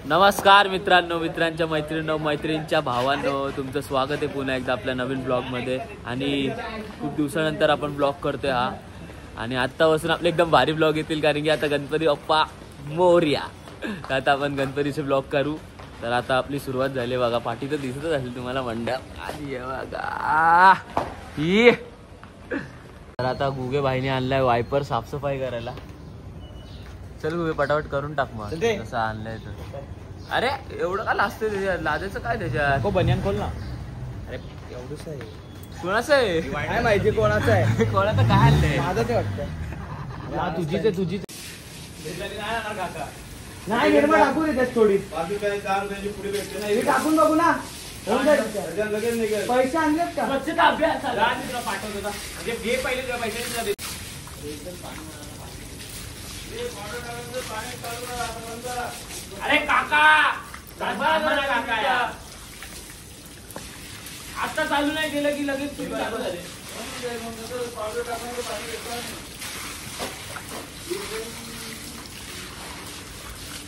नमस्कार मित्रांनो, मित्रांच्या मैत्रिणींच्या भावांनो, तुमचं स्वागत आहे पुन्हा एकदा आपल्या नवीन ब्लॉगमध्ये. आणि खूप दिवसानंतर आपण ब्लॉग करतोय हा. आणि आत्तापासून आपले एकदम भारी ब्लॉग येतील, कारण की आता गणपती बाप्पा मोरया. तर आता आपण गणपतीचे ब्लॉग करू. तर आता आपली सुरुवात झाली बघा. पाठी तर दिसतच असेल तुम्हाला मंडळ आली बघा ही. तर आता गुगे भाईने आणलाय वायपर साफसफाई करायला. चल गुगे पटापट करून टाक मग जसं आणलंय तर. अरे एवढं का लाजतोय त्याच्यात? लाजायचं काय त्याच्यात? बनियान खोल ना. अरे एवढंच आहे. कोणाचं आहे काय माहिती? कोणाचं आहे? कोणाचं काय आणलंय? माझं ते वाटतं तुझीच आहे. तुझीच नाही निर्मा टाकू दे त्यात थोडी. टाकून बघू ना. पैसे आणलेत का? पाठवतो घे पहिले पैसे. अरे काका काका यार, आता चालू नाही केलं की लगेच तुम्ही चालू झाले.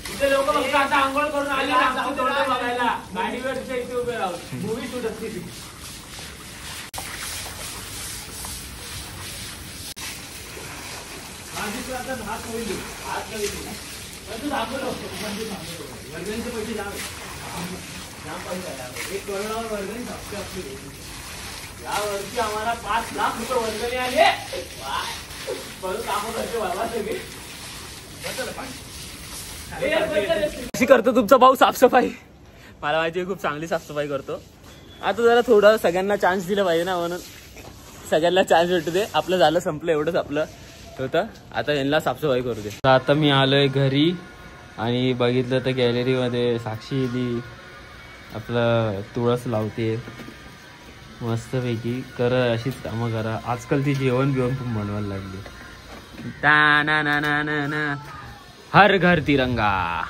इथे लोक फक्त आता आंघोळ करून आले बघायला. गाडीवरच्या इथे उभे राहून मूवी शूट असते ती. आता भात होईल, भात होईल. तू थांबलो वर्गणीचे पैसे जाम पैसे. 1 करोडावर वर्गणी फक्त आपली. या वर्षी आम्हाला 5 लाख रुपये वर्गणी आले. परत कामं करते बाबा सगळी. कशी करतो तुमचा भाऊ साफसफाई? मला माहिती खूप चांगली साफसफाई करतो. आता जरा थोडं सगळ्यांना चान्स दिला पाहिजे ना, म्हणून सगळ्यांना चान्स भेटू दे. आपलं झालं संपलं एवढंच आपलं होतं. आता यांना साफसफाई करू दे. आता मी आलोय घरी आणि बघितलं तर गॅलरीमध्ये साक्षी दी आपलं तुळस लावते मस्तपैकी. अशीच कामं करा. आजकाल ती जेवण बिवण खूप बनवायला लागली. ता ना ना ना ना ना हर घर तिरंगा.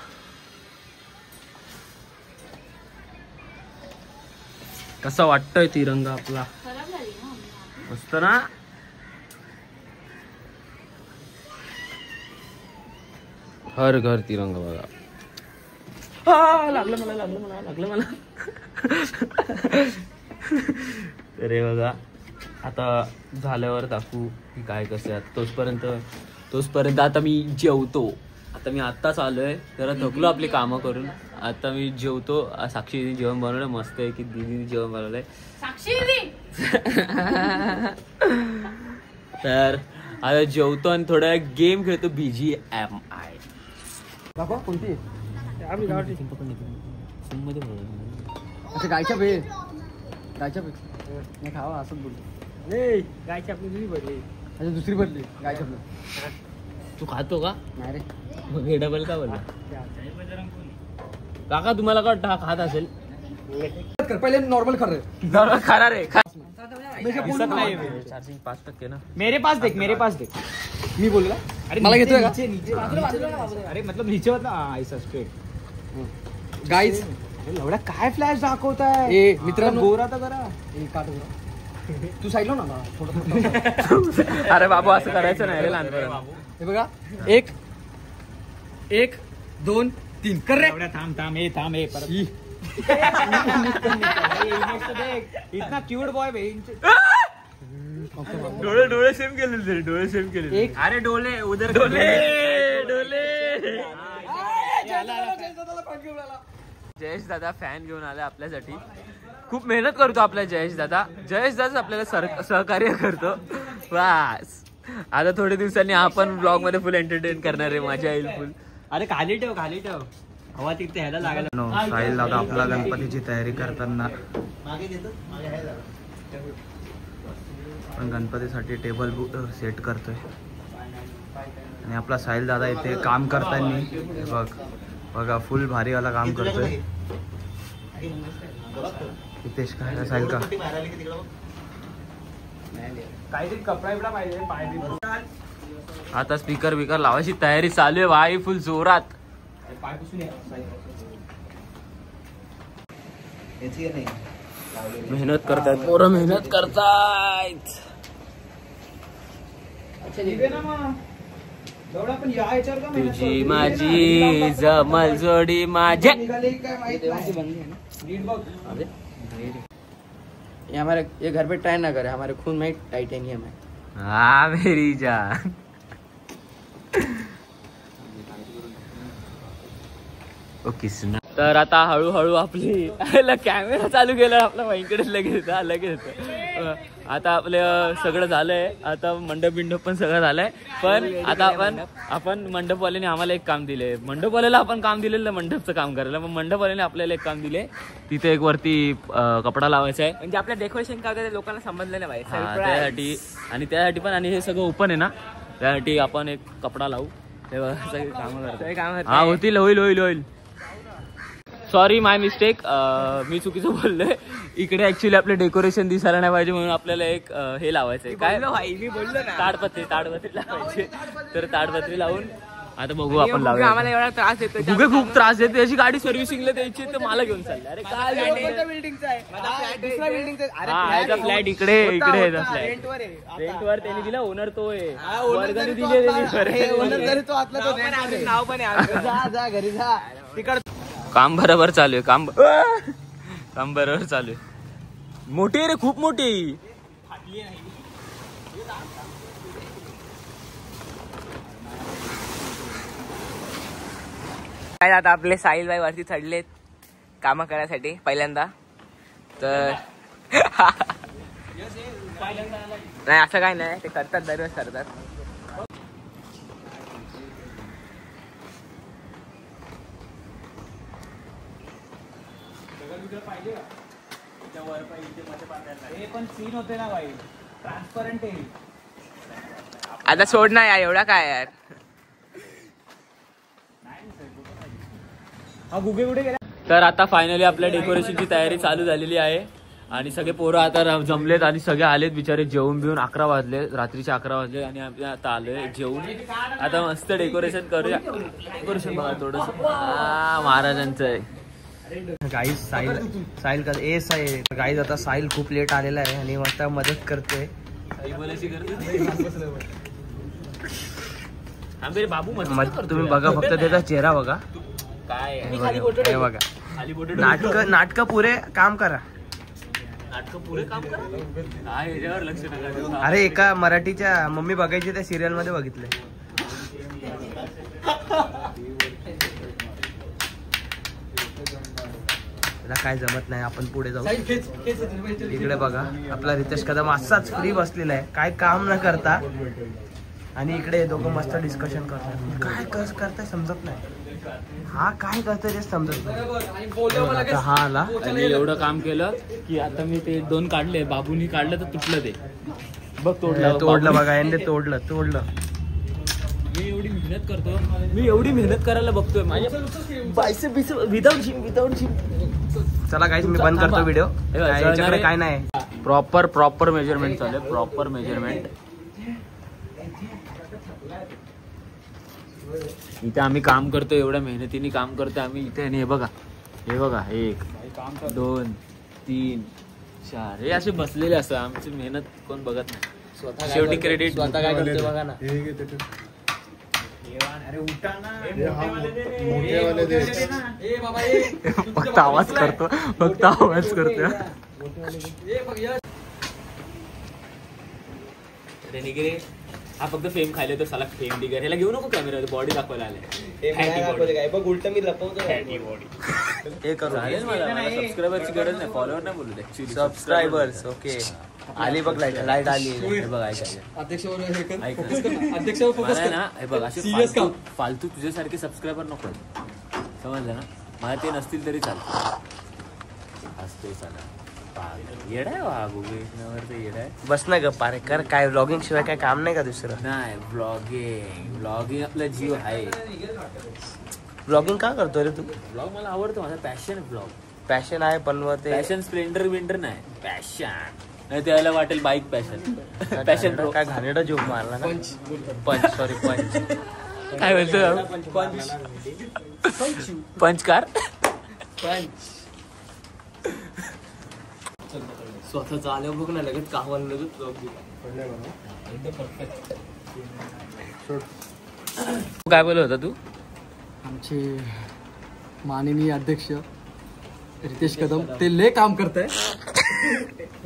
कसा वाटतोय तिरंगा आपला? मस्त ना. हर घर तिरंगा बघा. लागलं मला. अरे बघा आता झाल्यावर दाखवू की काय कसं आहे. तोचपर्यंत आता मी जेवतो. आता मी आत्ताच आलोय, जरा थकलो आपली कामं करून. आता मी जेवतो. साक्षी जेवण बनवलंय मस्त आहे की दीदीने जेवण बनवलंय. तर आता जेवतो आणि थोडा गेम खेळतो BGMI. कोणती गायच्या पे नाही खावा असंच बोलतो. गायची आपली दुसरी पडली. अच्छा दुसरी पडली गायच्या. तू खातो का? नाही रे. डबल का बोलला काका? तुम्हाला का वाटतं हा खात असेल? पहिले नॉर्मल खाणार आहे. चार्जिंग 5% ना. मेरे पास देख मी बोलला. अरे मला घेतोय का? अरे मतलब नीचे होता ऐसा स्ट्रेट. गाईज एवढा काय फ्लॅश दाखवताय मित्रांनो? गोरा तर करा. तू साईडलो ना थोडं. अरे बाबा असं करायचं नाही रे लहानपणी. हे बघा 1 2 3 कर रे. थांब परत. इतना क्यूट बॉय भाई. डोळे सेम केले. अरे डोळे उधर डोले. जयेश दादा फॅन घेऊन आला आपल्यासाठी. खूप मेहनत करतो आपला जयेश दादा आपल्याला सहकार्य करतो. बस आता थोड्या दिवसांनी आपण ब्लॉग मध्ये फुल एंटरटेन करणार आहे. मजा येईल फुल. अरे खाली ठेव हवा तिथे ह्याला लागला. साहिल दादा आपला गणपतीची तयारी करताना पण गणपतीसाठी टेबल सेट करतोय. आणि आपला साहिल दादा इथे काम करताना बघा फुल भारीवाला काम करतोय. हितेश काय साहिल का काहीतरी कपडा पाहिजे. आता स्पीकर लावायची तयारी चालू आहे भाई फुल जोरात. मेहनत करतायत पोरं, मेहनत करतायत. तुझी माझी जमल जोडी माझ्या. ये हमारे ये घर पे ट्राई ना करे, हमारे खून में टाइटेनियम है. हा मेरी जान. ओके सुना. तर आता हळूहळू आपली कॅमेरा चालू केला आपला वाईकडेच लगेच आता आपलं सगळं झालंय. आता मंडप बिंडप पण सगळं झालंय. पण आता आपण मंडपवाल्याने आम्हाला एक काम दिले. मंडपवाल्याला आपण काम दिलेलं मंडपचं काम करायला. मग मंडपवाल्याने आपल्याला एक काम दिले. तिथे एक वरती कपडा लावायचा आहे. म्हणजे आपल्या डेकोरेशन काय होतं लोकांना समजलं नाही त्यासाठी. आणि त्यासाठी पण आणि हे सगळं ओपन आहे ना, त्यासाठी आपण एक कपडा लावू. तेव्हा सगळे कामं करतो. हा होईल होईल. सॉरी माय मिस्टेक. मी चुकीचं बोललोय. इकडे ऍक्च्युली आपलं डेकोरेशन दिसायला नाही पाहिजे म्हणून आपल्याला एक हे लावायचंय. काय मी बोललो ना, ताडपत्री लावायचे. तर ताडपत्री लावून आता बघू आपण लावूया. आम्हाला एवढा त्रास येतो. गुगे खूप त्रास देते. अशी गाडी सर्व्हिसिंगला द्यायची तर मला घेऊन चालले. अरे काय फ्लॅट इकडे रेंटवर त्यांनी दिला. ओनर तो आहे. वर्गाने दिले नाव पण आहे. घरी जा. काम बरोबर चालू आहे. काम बरोबर चालू आहे. मोठी आहे रे, खूप मोठी. काय आता आपले साहिल भाई वरती चढलेत काम करायसाठी पहिल्यांदा. तर नाही असं काय नाही, ते करतात दररोज करतात. पण सीन होते ना भाई, ट्रान्सपरंट आहे. आता सोड ना यार, एवढा काय यार. तर आता फायनली आपल्या डेकोरेशनची तयारी चालू झालेली आहे. आणि सगळे पोरं आता जमलेत आणि सगळे आलेत बिचारे. जेवून बिवून 11 वाजले, रात्रीचे 11 वाजले. आणि आम्ही आता आलोय जेवून. आता मस्त डेकोरेशन करूया. डेकोरेशन बघा थोडस महाराजांचं आहे. गाईज साहिल का एस आहे. गाईज आता साहिल खूप लेट आलेला आहे आणि मस्त मदत करतोय. तुम्ही बघा फक्त त्याचा चेहरा बघा. काय बघा नाटक पुरे काम करा. लक्ष नका. अरे एका मराठीच्या मम्मी बघायची त्या सिरियल मध्ये बघितलंय. काय जमत नाही, आपण पुढे जाऊ. इकडे बघा आपला रितेश कदम असाच फ्री बसलेला आहे, काय काम न करता. आणि इकडे दोघं मस्त डिस्कशन करतात. काय कस करताय समजत नाही. हा काय करतोय ते समजत नाही. हा आला आणि एवढं काम केलं की आता मी ते 2 काढले. बाबूनी काढलं तर तुटलं ते बघ. तोडलं बघा यांनी. तोडलं. मी एवढी मेहनत करतो. मी एवढी मेहनत करायला बघतोय. माझ्या बायसेप विदाउट जिम. चला गाईज मी बंद करतो व्हिडिओ. याच्याकडे काय नाही. प्रॉपर मेजरमेंट चालू आहे. Proper measurement. इथे आम्ही काम करतो, एवढ्या मेहनतीने काम करतो आम्ही इथे. आणि हे बघा 1 2 3 4 हे असे बसलेले असतात. आमची मेहनत कोण बघत नाही. शेवटी क्रेडिट स्वतः काय करतोय बघा ना. फक्त आवाज करतो. हा फक्त फेम खायला तर साला फेम डिगर. ह्याला घेऊ नको कॅमेरा. बॉडी दाखवायला आलाय. उलट मी लपवतो. हे करू सबस्क्रायबरची गरज नाही. फॉलोअर नाही बोलू ऍक्च्युली. Subscribers okay. आली बघ लाईट आली. हे बघ अध्यक्ष ना. हे बघ असे फालतू तुझ्यासारखे सबस्क्रायबर नको. समजलं ना. मला ते नसतील तरी चालतं. असते चाला येडाय. बस ना गप्पा रे कर. काय व्लॉगिंग शिवाय काय काम नाही का दुसरं? नाही. ब्लॉगिंग आपला जीव आहे. ब्लॉगिंग का करतो रे तू? ब्लॉग मला आवडतो. माझा पॅशन आहे. ब्लॉग पॅशन आहे पण पॅशन स्प्लेंडर विंडर नाही. पॅशन नाही. त्याला वाटेल बाईक पॅशन काय घाणेरडा जोक मारला ना. पंच सॉरी पंच काय बोलतो. पंचकार स्वतःच आलं बघ ना. लगेच कामाला लगेच काय बोलत होता तू? आमचे माननीय अध्यक्ष रितेश कदम ते लय काम करताय.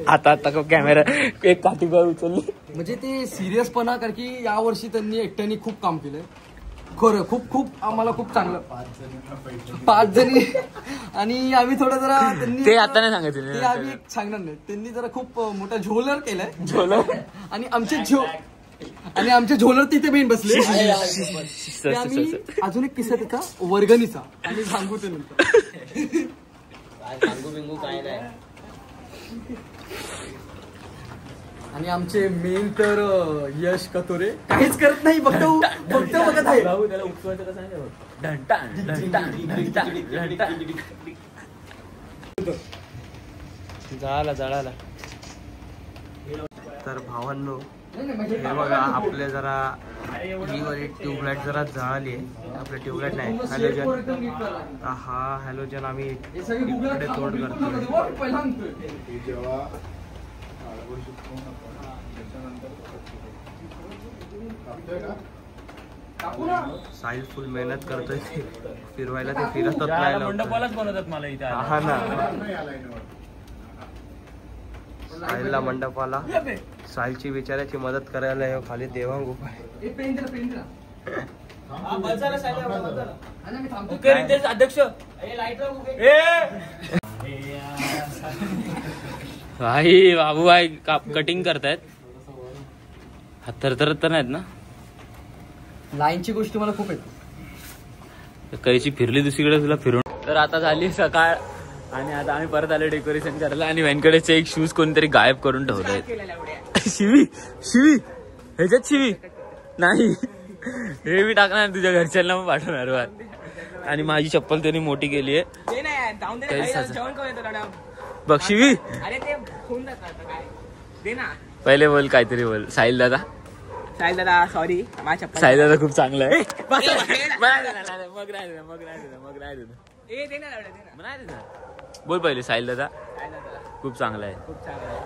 आता कॅमेरा एक काठीवर उचलली. म्हणजे ते सिरियसपणा, कारण की यावर्षी त्यांनी एकट्याने खूप काम केलंय. खरं खूप आम्हाला खूप चांगलं. 5 जणी आणि आम्ही थोडं जरा त्यांनी ते आता नाही सांगायचं. ते आम्ही सांगणार नाही. त्यांनी जरा खूप मोठा झोलर केलाय. झोलर आणि आमचे झोलर तिथे मेन बसले. आम्ही अजून एक किस्सा त्याचा वर्गणीचा आणि सांगू ते नंतर. सांगू बिंगू काय नाही. आणि आमचे मेन तर यश कतोरे काहीच करत नाही. फक्त बघत आहे. जळाला. तर भावांनो हे बघा आपले जरा ही ट्यूबलाईट जरा जळाली आहे. आपली ट्यूबलाईट नाही हॅलोजन. हा हॅलोजन आम्ही इकडे तोड करतो. साहिल फुल मेहनत करतोय. फिरवायला ते फिरतच नाही. मंडपालाच बनवतात मला इथे. हा ना साहिलला मंडपाला साहिलची बिचाऱ्याची मदत करायला हे खाली देवांग उपाय. अध्यक्ष भाई बाबू भाई कटिंग करतायत. हात थरथरत तर नाहीत ना? लाईनची गोष्टी मला खूप येते. कैची फिरली दुसरीकडे तुला फिरून. तर आता झाली सकाळ आणि आता आम्ही परत आलो डेकोरेशन करायला. आणि व्यंकटेशचे एक शूज कोणतरी गायब करून ठेवले. शिवी ह्याच्यात शिवी नाही. हे मी टाकणार तुझ्या घरच्यांना मग पाठवणार बात. आणि माझी चप्पल त्यांनी मोठी केली आहे. बघ शिवी पहिले बोल काहीतरी बोल. साहिल दादा सॉरी माझ्या साहिल दादा खूप चांगला आहे. बोल पहिले साहिल दादा खूप चांगला आहे.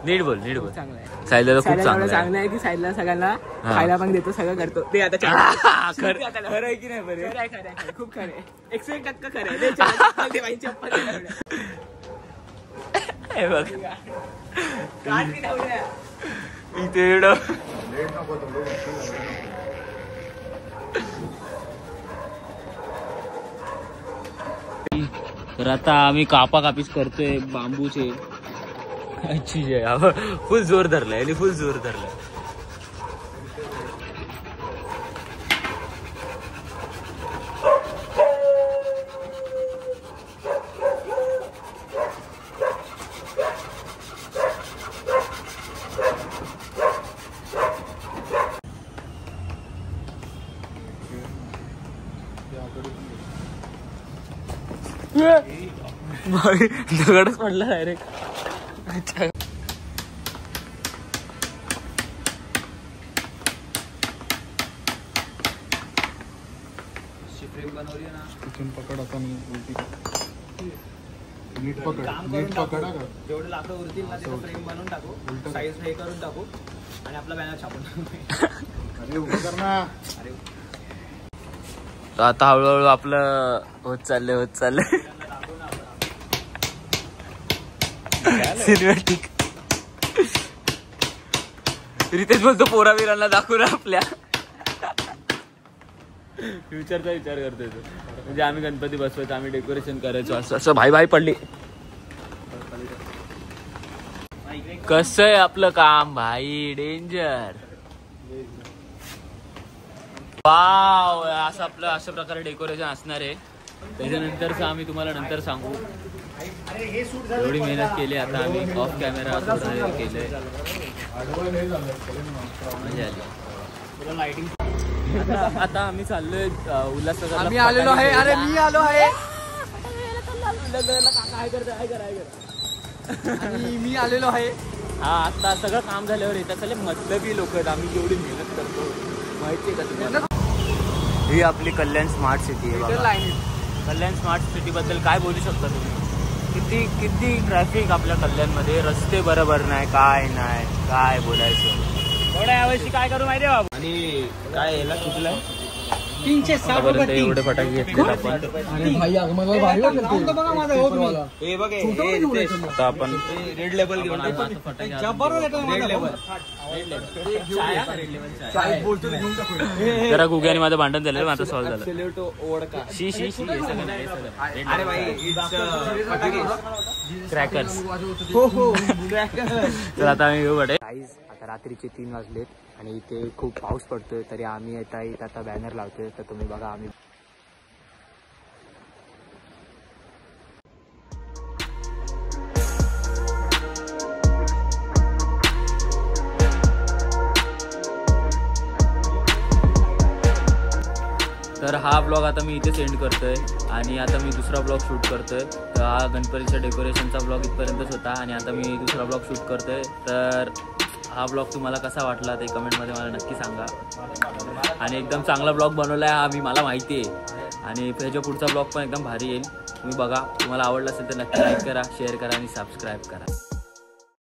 नीट बोल साहिल दादा खूप चांगला आहे. की साईडला सगळ्यांना खायला पण देतो, सगळं करतो. ते आता खरं आहे की नाही? बरं खूप खरं आहे. 101% खरं आहे. बघ इथे तर आता आम्ही कापीस करतोय बांबूचे. अच्छी फुल जोर धरलाय आणि फुल जोर धरलाय. दगडच पडला डायरेक्ट. अच्छा पकड आता नीट पकड. जेवढे लाकडं उरतील ना ते फ्रेम बनवून टाकू. साईज हे करून टाकू आणि आपला बॅनर छापून टाकू. आता हळूहळू आपलं होत चाललंय. सिनेमॅटिक. रितेश बोलतो पोरावीरांना दाखवून आपल्या फ्युचरचा विचार करतोय तो. म्हणजे आम्ही गणपती बसवायचो, आम्ही डेकोरेशन करायचो असं भाई पडली. कसं आहे आपलं काम भाई? डेंजर. वाव असं आपलं अशा प्रकारे डेकोरेशन असणार आहे. त्याच्यानंतरच आम्ही तुम्हाला नंतर सांगू. एवढी मेहनत केली आता आम्ही ऑफ कॅमेरा केलंय. मजा आली. आता आम्ही चाललोय उल्हासनगर. आम्ही आलेलो आहे. अरे मी आलो आहे. आणि मी आलेलो आहे. हा आता सगळं काम झाल्यावर येतात सगळे मतलबी लोक आहेत. आम्ही जेवढी मेहनत करतो माहिती आहे का तुम्हाला? ही आपली कल्याण स्मार्ट सिटी आहे. कल्याण स्मार्ट सिटी बद्दल काय बोलू शकता तुम्ही? किती ट्रॅफिक आपल्या कल्याणमध्ये. रस्ते बरोबर नाही, काय बोलायचं. थोड्या यावर्षी काय करू माहिती आहे बाबा? आणि काय याला चुकलंय आतापर्यंत एवढे फटाके घेतलेत आपण. अरे भाई मला भारी वाटलं ते. बघा माझा हो तुम्ही. हे बघ आता आपण रेड लेबल घेऊन जरा गुग्याने माझं भांडण झालं, माझं सॉल्व्ह झालं. शी शी शी हे सगळं नाही, हे सगळं. अरे भाई क्रॅकर्स. हो हो तर आता आम्ही येऊ बडे. गाईज आता रात्रीचे 3 वाजलेत आणि इथे खूप पाऊस पडतोय, तरी आम्ही आता इथं आता बॅनर लावतोय. तर तुम्ही बघा आम्ही तर हा ब्लॉग आता मी इथे सेंड करतोय आणि आता मी दुसरा ब्लॉग शूट करतोय. तर हा गणपतीच्या डेकोरेशनचा ब्लॉग इथपर्यंतच होता आणि आता मी दुसरा ब्लॉग शूट करतोय. तर हा ब्लॉग तुम्हाला कसा वाटला ते कमेंटमध्ये मला नक्की सांगा. आणि एकदम चांगला ब्लॉग बनवला आहे हा, मी मला माहिती आहे. आणि त्याच्या पुढचा ब्लॉग पण एकदम भारी येईल, तुम्ही बघा. तुम्हाला आवडला असेल तर नक्की लाईक करा, शेअर करा आणि सबस्क्राईब करा.